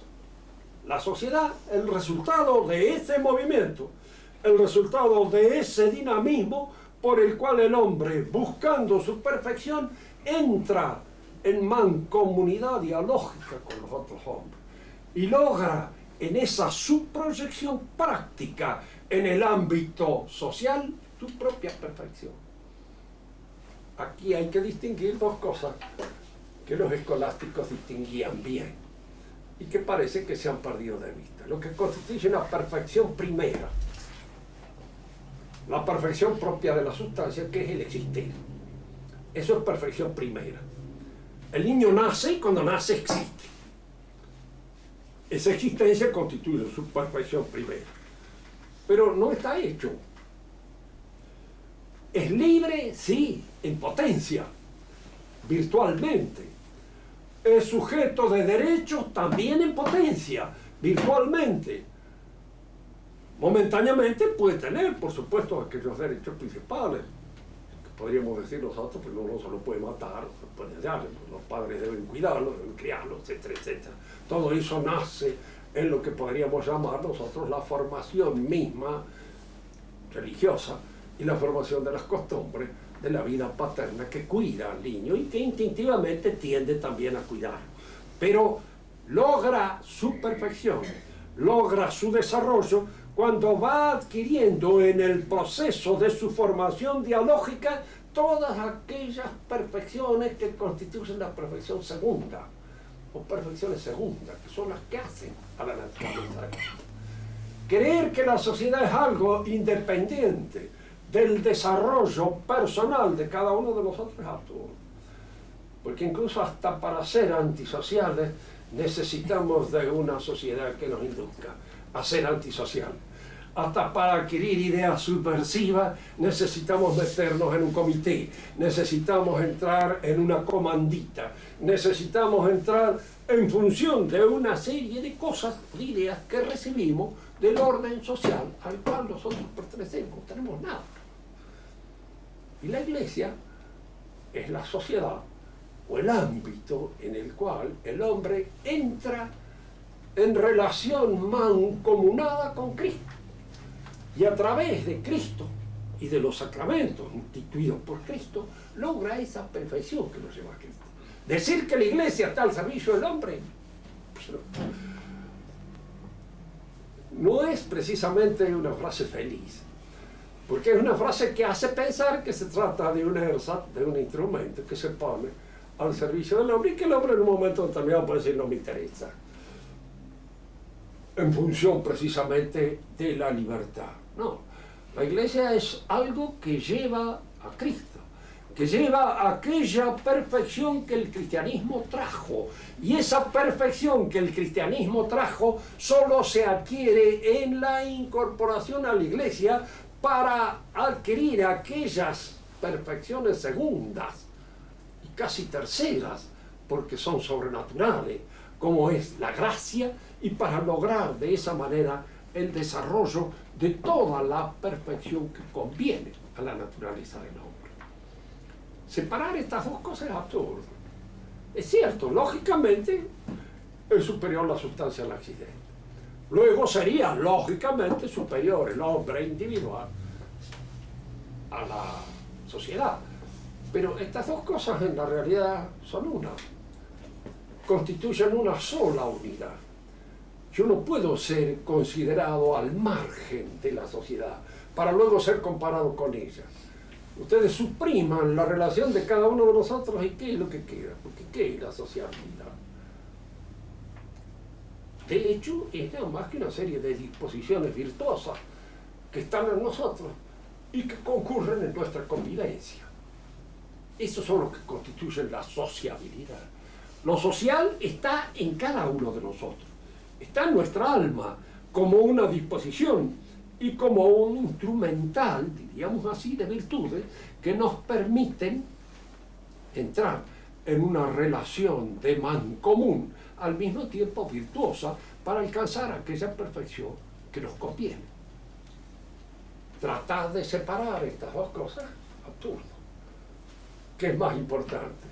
la sociedad el resultado de ese movimiento, el resultado de ese dinamismo por el cual el hombre, buscando su perfección, entra en mancomunidad dialógica con los otros hombres y logra en esa subproyección práctica en el ámbito social su propia perfección. Aquí hay que distinguir dos cosas que los escolásticos distinguían bien y que parece que se han perdido de vista. Lo que constituye una perfección primera, la perfección propia de la sustancia, que es el existir. Eso es perfección primera. El niño nace y cuando nace existe. Esa existencia constituye su perfección primera. Pero no está hecho. Es libre, sí, en potencia, virtualmente. Es sujeto de derechos también en potencia, virtualmente. Momentáneamente puede tener, por supuesto, aquellos derechos principales, que podríamos decir nosotros, pues no se lo puede matar, no se puede hallar, los padres deben cuidarlo, deben criarlo, etcétera, etcétera. Todo eso nace en lo que podríamos llamar nosotros la formación misma religiosa y la formación de las costumbres de la vida paterna que cuida al niño y que instintivamente tiende también a cuidarlo. Pero logra su perfección, logra su desarrollo cuando va adquiriendo en el proceso de su formación dialógica todas aquellas perfecciones que constituyen la perfección segunda, o perfecciones segundas, que son las que hacen a la naturaleza. Creer que la sociedad es algo independiente del desarrollo personal de cada uno de nosotros es absurdo. Porque incluso hasta para ser antisociales necesitamos de una sociedad que nos induzca a ser antisocial. Hasta para adquirir ideas subversivas necesitamos meternos en un comité, necesitamos entrar en una comandita, necesitamos entrar en función de una serie de cosas, de ideas que recibimos del orden social al cual nosotros pertenecemos, no tenemos nada. Y la Iglesia es la sociedad o el ámbito en el cual el hombre entra en relación mancomunada con Cristo. Y a través de Cristo y de los sacramentos instituidos por Cristo, logra esa perfección que nos lleva a Cristo. Decir que la Iglesia está al servicio del hombre, pues no es precisamente una frase feliz, porque es una frase que hace pensar que se trata de un ersatz, de un instrumento que se pone al servicio del hombre y que el hombre en un momento determinado puede decir no me interesa, en función precisamente de la libertad. No, la Iglesia es algo que lleva a Cristo, que lleva a aquella perfección que el cristianismo trajo. Y esa perfección que el cristianismo trajo solo se adquiere en la incorporación a la Iglesia para adquirir aquellas perfecciones segundas y casi terceras, porque son sobrenaturales, como es la gracia, y para lograr de esa manera el desarrollo de toda la perfección que conviene a la naturaleza del hombre. Separar estas dos cosas es absurdo. Es cierto, lógicamente es superior la sustancia al accidente. Luego sería lógicamente superior el hombre individual a la sociedad. Pero estas dos cosas en la realidad son una. Constituyen una sola unidad. Yo no puedo ser considerado al margen de la sociedad para luego ser comparado con ella. Ustedes supriman la relación de cada uno de nosotros y ¿qué es lo que queda? Porque ¿qué es la sociabilidad? De hecho, es nada más que una serie de disposiciones virtuosas que están en nosotros y que concurren en nuestra convivencia. Esos son los que constituyen la sociabilidad. Lo social está en cada uno de nosotros. Está en nuestra alma como una disposición y como un instrumental, diríamos así, de virtudes que nos permiten entrar en una relación de mancomún, al mismo tiempo virtuosa, para alcanzar aquella perfección que nos conviene. Tratar de separar estas dos cosas, absurdo. ¿Qué es más importante?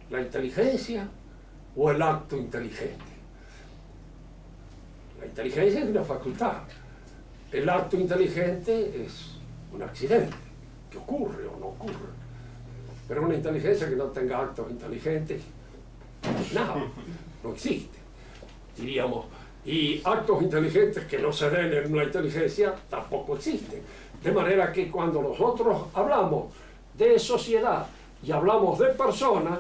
¿La inteligencia o el acto inteligente? La inteligencia es una facultad. El acto inteligente es un accidente que ocurre o no ocurre. Pero una inteligencia que no tenga actos inteligentes, nada, no existe, diríamos. Y actos inteligentes que no se den en una inteligencia tampoco existen. De manera que cuando nosotros hablamos de sociedad y hablamos de personas,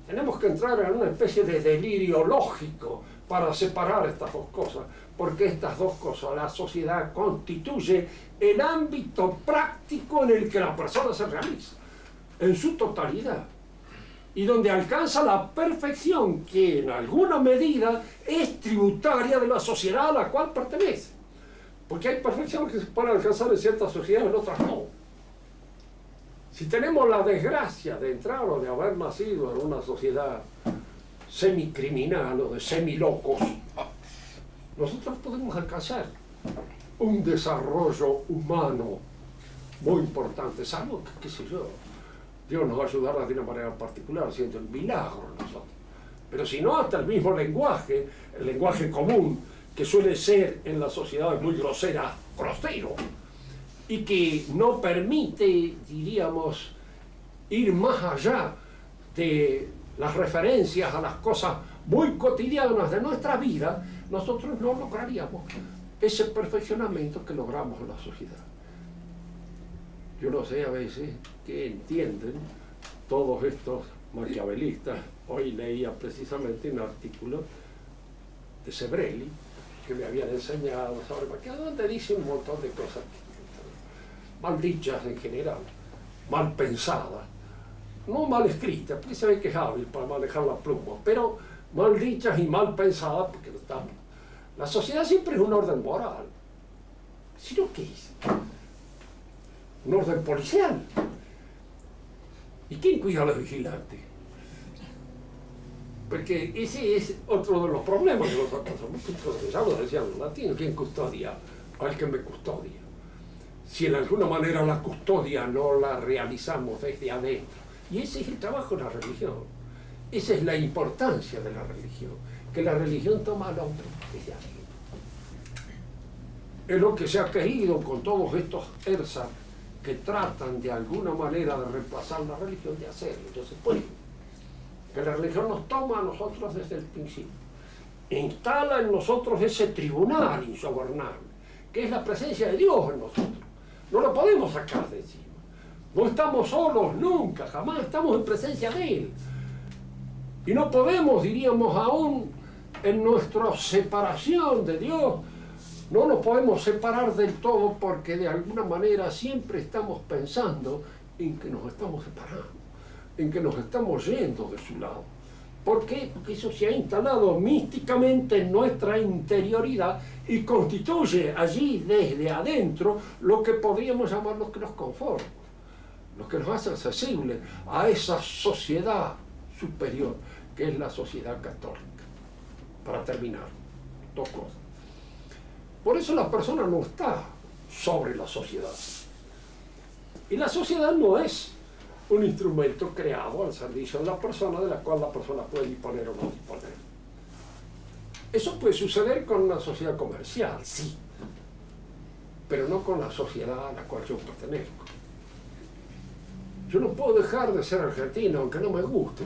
tenemos que entrar en una especie de delirio lógico para separar estas dos cosas, porque estas dos cosas, la sociedad constituye el ámbito práctico en el que la persona se realiza, en su totalidad. y donde alcanza la perfección que en alguna medida es tributaria de la sociedad a la cual pertenece. Porque hay perfecciones que se pueden alcanzar en ciertas sociedades, en otras no. Si tenemos la desgracia de entrar o de haber nacido en una sociedad semicriminal o de semilocos, nosotros podemos alcanzar un desarrollo humano muy importante, salvo que, qué sé yo, Dios nos va a ayudar de una manera particular, siendo el milagro en nosotros. Pero si no, hasta el mismo lenguaje, el lenguaje común, que suele ser en las sociedades muy grosero, y que no permite, diríamos, ir más allá de las referencias a las cosas muy cotidianas de nuestra vida, nosotros no lograríamos ese perfeccionamiento que logramos en la sociedad. Yo no sé a veces qué entienden todos estos maquiavelistas. Hoy leía precisamente un artículo de Sebrelli que me habían enseñado sobre Maquiavelo, donde dice un montón de cosas mal dichas en general, mal pensadas, no mal escritas, porque se ve que es hábil para manejar la pluma, pero mal dichas y mal pensadas, porque no estamos. La sociedad siempre es un orden moral. ¿Sino qué es? Un orden policial. ¿Y quién cuida a los vigilantes? Porque ese es otro de los problemas que nosotros somos. Ya lo decían los latinos, ¿quién custodia al que me custodia? Si en alguna manera la custodia no la realizamos desde adentro. Y ese es el trabajo de la religión. Esa es la importancia de la religión, que la religión toma al hombre desde adentro. Es lo que se ha querido con todos estos ersas que tratan de alguna manera de reemplazar la religión, de hacerlo. Entonces, pues, que la religión nos toma a nosotros desde el principio, instala en nosotros ese tribunal insobornable, que es la presencia de Dios en nosotros. No lo podemos sacar de encima. No estamos solos nunca, jamás estamos en presencia de Él. Y no podemos, diríamos, aún en nuestra separación de Dios, no nos podemos separar del todo porque de alguna manera siempre estamos pensando en que nos estamos separando, en que nos estamos yendo de su lado. ¿Por qué? Porque eso se ha instalado místicamente en nuestra interioridad y constituye allí desde adentro lo que podríamos llamar lo que nos conforma, lo que nos hace accesibles a esa sociedad superior que es la sociedad católica. Para terminar, dos cosas. Por eso la persona no está sobre la sociedad. Y la sociedad no es un instrumento creado al servicio de la persona, de la cual la persona puede disponer o no disponer. Eso puede suceder con una sociedad comercial, sí, pero no con la sociedad a la cual yo pertenezco. Yo no puedo dejar de ser argentino, aunque no me guste,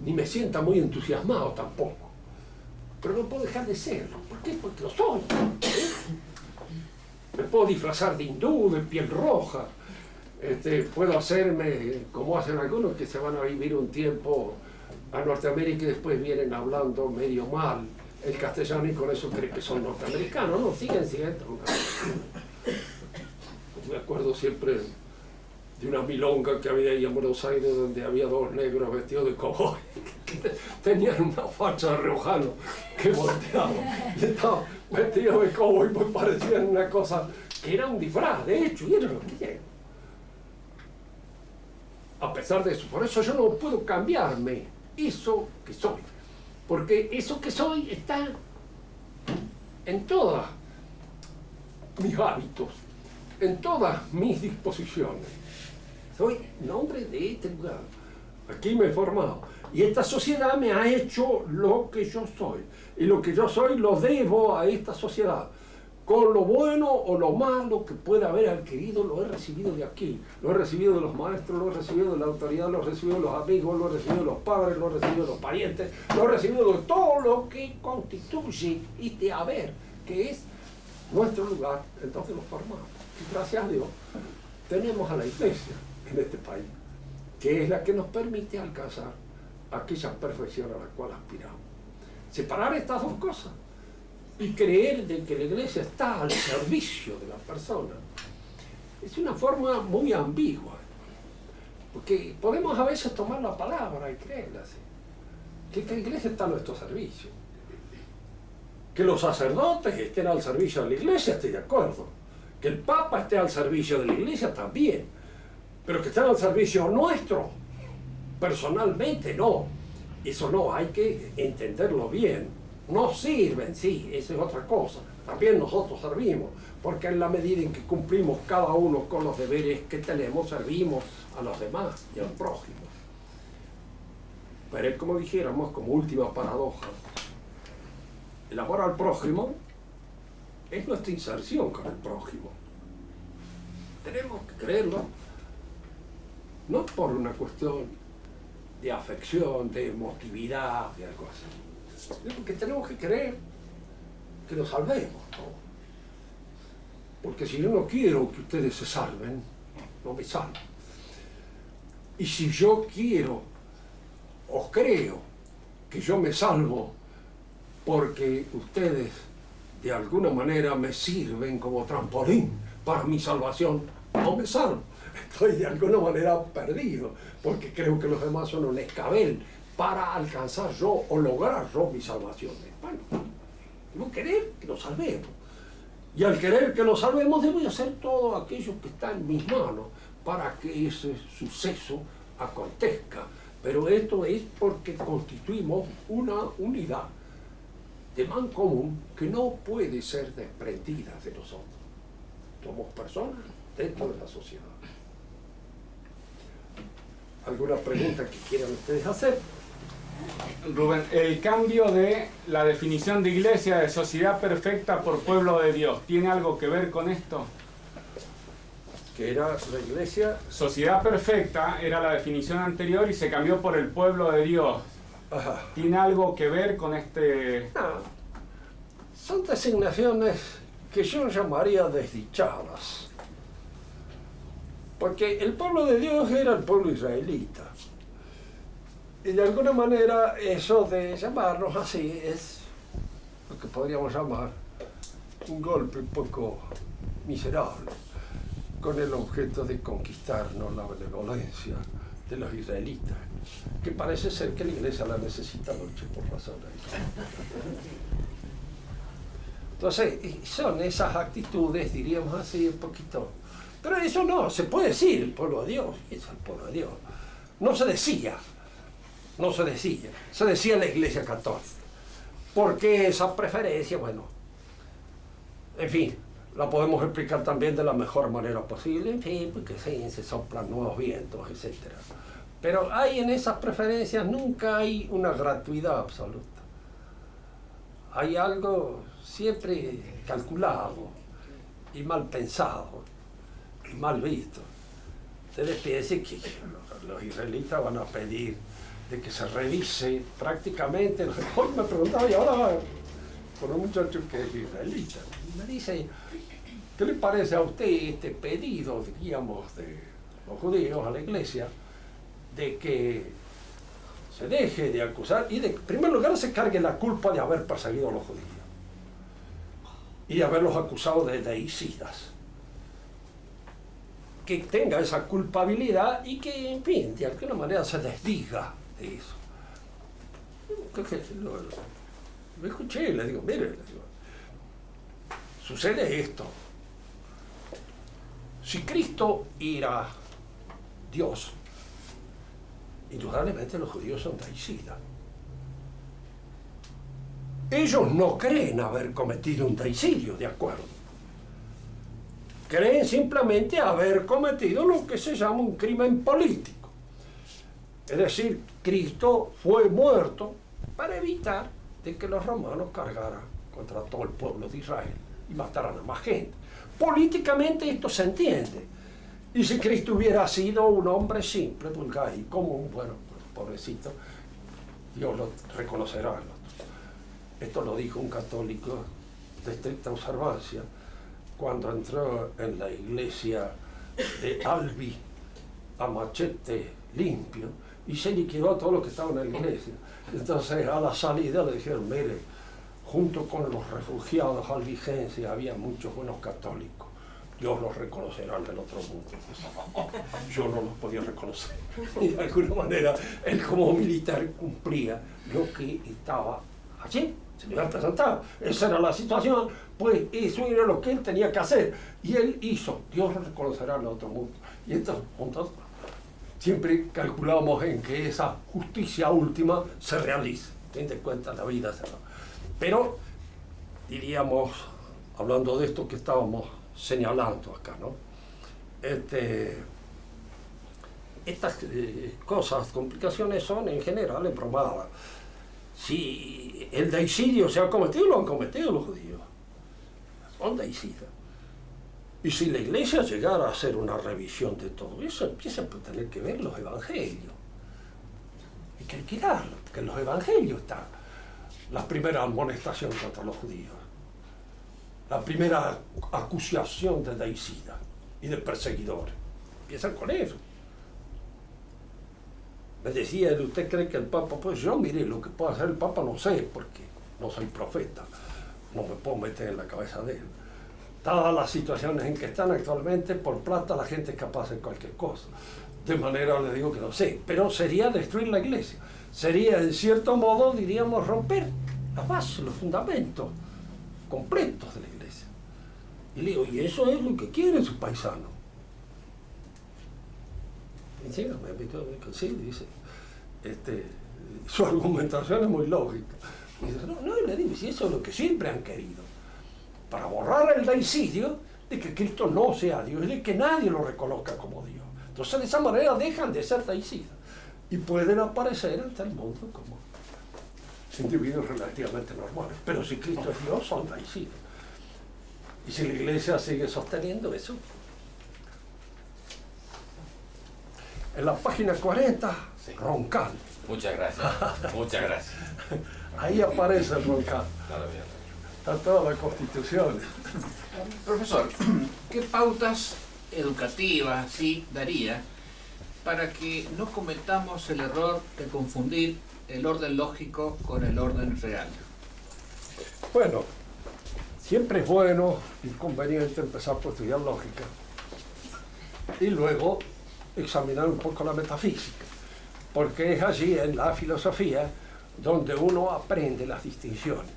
ni me sienta muy entusiasmado tampoco. Pero no puedo dejar de serlo. ¿Por qué? Porque lo soy. Me puedo disfrazar de hindú, de piel roja. Puedo hacerme, como hacen algunos, que se van a vivir un tiempo a Norteamérica y después vienen hablando medio mal el castellano y con eso creen que son norteamericanos. No, siguen siendo. Me acuerdo siempre de una milonga que había ahí en Buenos Aires donde había dos negros vestidos de cowboy que tenían una facha de riojano que volteaban y estaban vestidos de cowboy, pues parecían una cosa que era un disfraz, de hecho, y era lo que era. A pesar de eso, por eso yo no puedo cambiarme eso que soy, porque eso que soy está en todos mis hábitos, en todas mis disposiciones. Soy un hombre de este lugar, aquí me he formado, y esta sociedad me ha hecho lo que yo soy, y lo que yo soy lo debo a esta sociedad. Con lo bueno o lo malo que pueda haber adquirido, lo he recibido de aquí, lo he recibido de los maestros, lo he recibido de la autoridad, lo he recibido de los amigos, lo he recibido de los padres, lo he recibido de los parientes, lo he recibido de todo lo que constituye este haber, que es nuestro lugar. Entonces lo formamos. Y gracias a Dios tenemos a la Iglesia en este país, que es la que nos permite alcanzar aquella perfección a la cual aspiramos. Separar estas dos cosas y creer de que la Iglesia está al servicio de la persona es una forma muy ambigua. Porque podemos a veces tomar la palabra y creerla así. Que esta iglesia está a nuestro servicio. Que los sacerdotes estén al servicio de la iglesia, estoy de acuerdo. Que el Papa esté al servicio de la iglesia también. Pero que estén al servicio nuestro, personalmente no. Eso no, hay que entenderlo bien. Nos sirven, sí, eso es otra cosa. También nosotros servimos, porque en la medida en que cumplimos cada uno con los deberes que tenemos, servimos a los demás y al prójimo. Pero es como dijéramos, como última paradoja, el amor al prójimo es nuestra inserción con el prójimo. Tenemos que creerlo, no por una cuestión de afección, de emotividad, de algo así, sino porque tenemos que creer que nos salvemos, ¿no? Porque si yo no quiero que ustedes se salven, no me salvo. Y si yo quiero o creo que yo me salvo porque ustedes de alguna manera me sirven como trampolín para mi salvación, no me salvo. Estoy de alguna manera perdido, porque creo que los demás son un escabel para alcanzar yo o lograr yo mi salvación. Bueno, debo querer que nos salvemos. Y al querer que nos salvemos, debo hacer todo aquello que está en mis manos para que ese suceso acontezca. Pero esto es porque constituimos una unidad de man común que no puede ser desprendida de nosotros. Somos personas dentro de la sociedad. ¿Alguna pregunta que quieran ustedes hacer? Rubén, el cambio de la definición de iglesia de sociedad perfecta por pueblo de Dios, ¿tiene algo que ver con esto? Que era la iglesia. Sociedad perfecta era la definición anterior y se cambió por el pueblo de Dios. Ajá. ¿Tiene algo que ver con este...? No, son designaciones que yo llamaría desdichadas. Porque el pueblo de Dios era el pueblo israelita. Y de alguna manera eso de llamarnos así es lo que podríamos llamar un golpe un poco miserable, con el objeto de conquistarnos la benevolencia de los israelitas, que parece ser que la iglesia la necesita mucho por razón ahí. Entonces, son esas actitudes, diríamos así, un poquito. Pero eso no, se puede decir el pueblo de Dios, es el pueblo de Dios. No se decía, se decía la iglesia católica. Porque esa preferencia, bueno, en fin, la podemos explicar también de la mejor manera posible, en fin, porque sí, se soplan nuevos vientos, etc. Pero hay en esas preferencias, nunca hay una gratuidad absoluta. Hay algo siempre calculado y mal pensado y mal visto. Ustedes piensen que los israelitas van a pedir de que se revise prácticamente. Hoy me preguntaba, y ahora por un muchacho que es israelita, me dice, ¿qué le parece a usted este pedido, diríamos, de los judíos a la iglesia, de que se deje de acusar y en primer lugar se cargue la culpa de haber perseguido a los judíos y de haberlos acusado de deicidas? Que tenga esa culpabilidad y que, en fin, de alguna manera se desdiga de eso. Lo escuché y le digo, mire, sucede esto. Si Cristo era Dios, indudablemente los judíos son deicidas. Ellos no creen haber cometido un deicidio, de acuerdo. Creen simplemente haber cometido lo que se llama un crimen político. Es decir, Cristo fue muerto para evitar de que los romanos cargaran contra todo el pueblo de Israel y mataran a más gente. Políticamente esto se entiende. Y si Cristo hubiera sido un hombre simple, vulgar y común, bueno, pobrecito, Dios lo reconocerá. Esto lo dijo un católico de estricta observancia cuando entró en la iglesia de Albi a machete limpio y se liquidó todo lo que estaba en la iglesia. Entonces a la salida le dijeron, mire, junto con los refugiados albigenses había muchos buenos católicos. Dios los reconocerá en el otro mundo. Yo no los podía reconocer. Y de alguna manera, él como militar cumplía lo que estaba allí. Se le había presentado. Esa era la situación, pues eso era lo que él tenía que hacer. Y él hizo. Dios lo reconocerá en el otro mundo. Y estos puntos siempre calculamos en que esa justicia última se realice. Ten en cuenta la vida. Pero, diríamos, hablando de esto que estábamos señalando acá, ¿no? Estas cosas, complicaciones son en general emprobadas. Si el deicidio se ha cometido, lo han cometido los judíos. Son deicidas. Y si la Iglesia llegara a hacer una revisión de todo eso, empieza a tener que ver los evangelios. Hay que alquilarlo, porque en los evangelios está la primera amonestación contra los judíos, la primera acusación de deicida y de perseguidores. Empiezan con eso. Me decía él, ¿usted cree que el Papa? Pues yo, mire, lo que puede hacer el Papa no sé, porque no soy profeta, no me puedo meter en la cabeza de él. Dadas las situaciones en que están actualmente, por plata la gente es capaz de cualquier cosa. De manera le digo que no sé, pero sería destruir la Iglesia. Sería, en cierto modo, diríamos, romper las bases, los fundamentos completos de la Iglesia. Y le digo, y eso es lo que quiere su paisano. Y sí, sí, dice, su argumentación es muy lógica. Y dice, no, y le digo, si eso es lo que siempre han querido, para borrar el deicidio de que Cristo no sea Dios, y de que nadie lo reconozca como Dios. Entonces, de esa manera dejan de ser deicidas y pueden aparecer ante el mundo como individuos relativamente normales. Pero si Cristo es Dios, son deicidas. Y si la Iglesia sigue sosteniendo eso, en la página 40, sí. Roncal. Muchas gracias, muchas gracias. Ahí aparece el Roncal. Está toda la Constitución. Profesor, ¿qué pautas educativas sí daría para que no cometamos el error de confundir el orden lógico con el orden real? Bueno, siempre es bueno y conveniente empezar por estudiar lógica y luego examinar un poco la metafísica, porque es allí en la filosofía donde uno aprende las distinciones.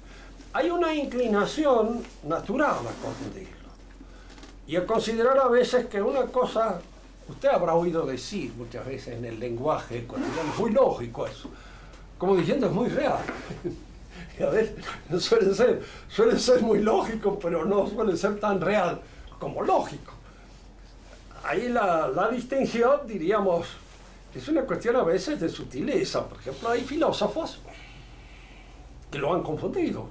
Hay una inclinación natural a confundirlo y a considerar a veces que una cosa, usted habrá oído decir muchas veces en el lenguaje cotidiano, es muy lógico eso, como diciendo es muy real. Y a ver, suele ser muy lógico, pero no suele ser tan real como lógico. Ahí la distinción, diríamos, es una cuestión a veces de sutileza. Por ejemplo, hay filósofos que lo han confundido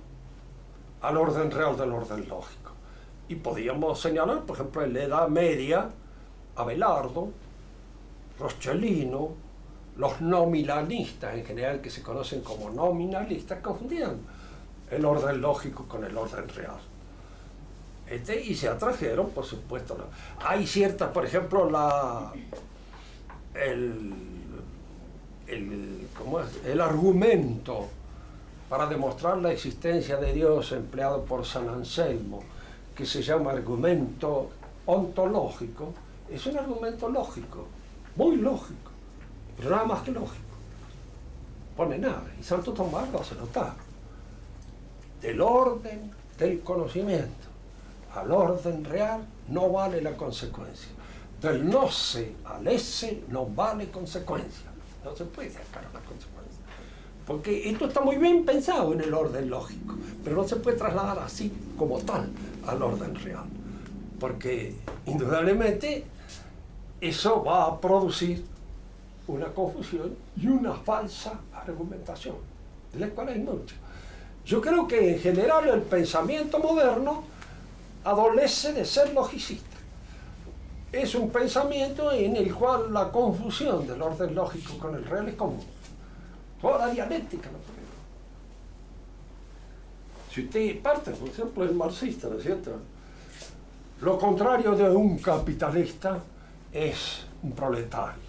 al orden real del orden lógico. Y podríamos señalar, por ejemplo, en la Edad Media, Abelardo, Roscelino, los nominalistas en general, que se conocen como nominalistas, confundían el orden lógico con el orden real. Y se atrajeron, por supuesto. Hay ciertas, por ejemplo, el argumento para demostrar la existencia de Dios empleado por San Anselmo, que se llama argumento ontológico, es un argumento lógico, muy lógico, pero nada más que lógico. Pone nada, y Santo Tomás lo hace notar. Del orden del conocimiento al orden real no vale la consecuencia. Del no se al ese no vale consecuencia. No se puede sacar una consecuencia. Porque esto está muy bien pensado en el orden lógico, pero no se puede trasladar así como tal al orden real. Porque indudablemente eso va a producir una confusión y una falsa argumentación, de la cual hay mucho. Yo creo que en general el pensamiento moderno adolece de ser logicista. Es un pensamiento en el cual la confusión del orden lógico con el real es común. Toda la dialéctica lo prueba. Si usted parte, por ejemplo, el marxista, ¿no es cierto? Lo contrario de un capitalista es un proletario.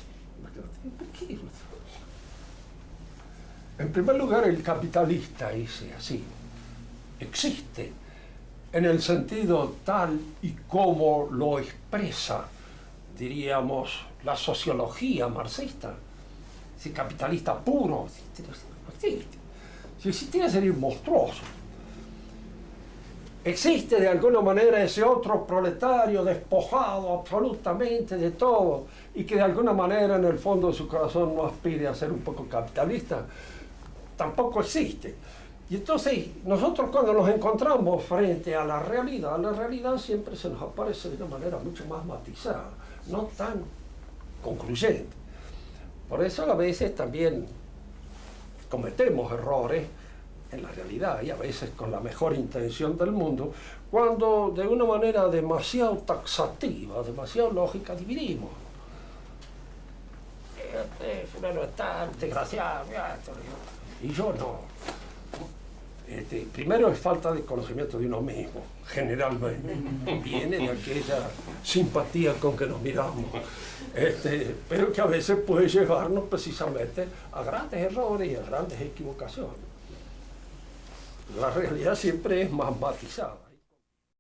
¿Por qué? En primer lugar, el capitalista es así. Existe en el sentido tal y como lo expresa, diríamos, la sociología marxista. Si capitalista puro, no existe. Si existiera sería monstruoso. Existe de alguna manera ese otro proletario despojado absolutamente de todo y que de alguna manera en el fondo de su corazón no aspire a ser un poco capitalista. Tampoco existe. Y entonces nosotros cuando nos encontramos frente a la realidad siempre se nos aparece de una manera mucho más matizada, no tan concluyente. Por eso a veces también cometemos errores en la realidad y a veces con la mejor intención del mundo, cuando de una manera demasiado taxativa, demasiado lógica dividimos. Fulano está desgraciado, y yo no. Primero es falta de conocimiento de uno mismo, generalmente. Viene de aquella simpatía con que nos miramos, pero que a veces puede llevarnos precisamente a grandes errores y a grandes equivocaciones. La realidad siempre es más matizada.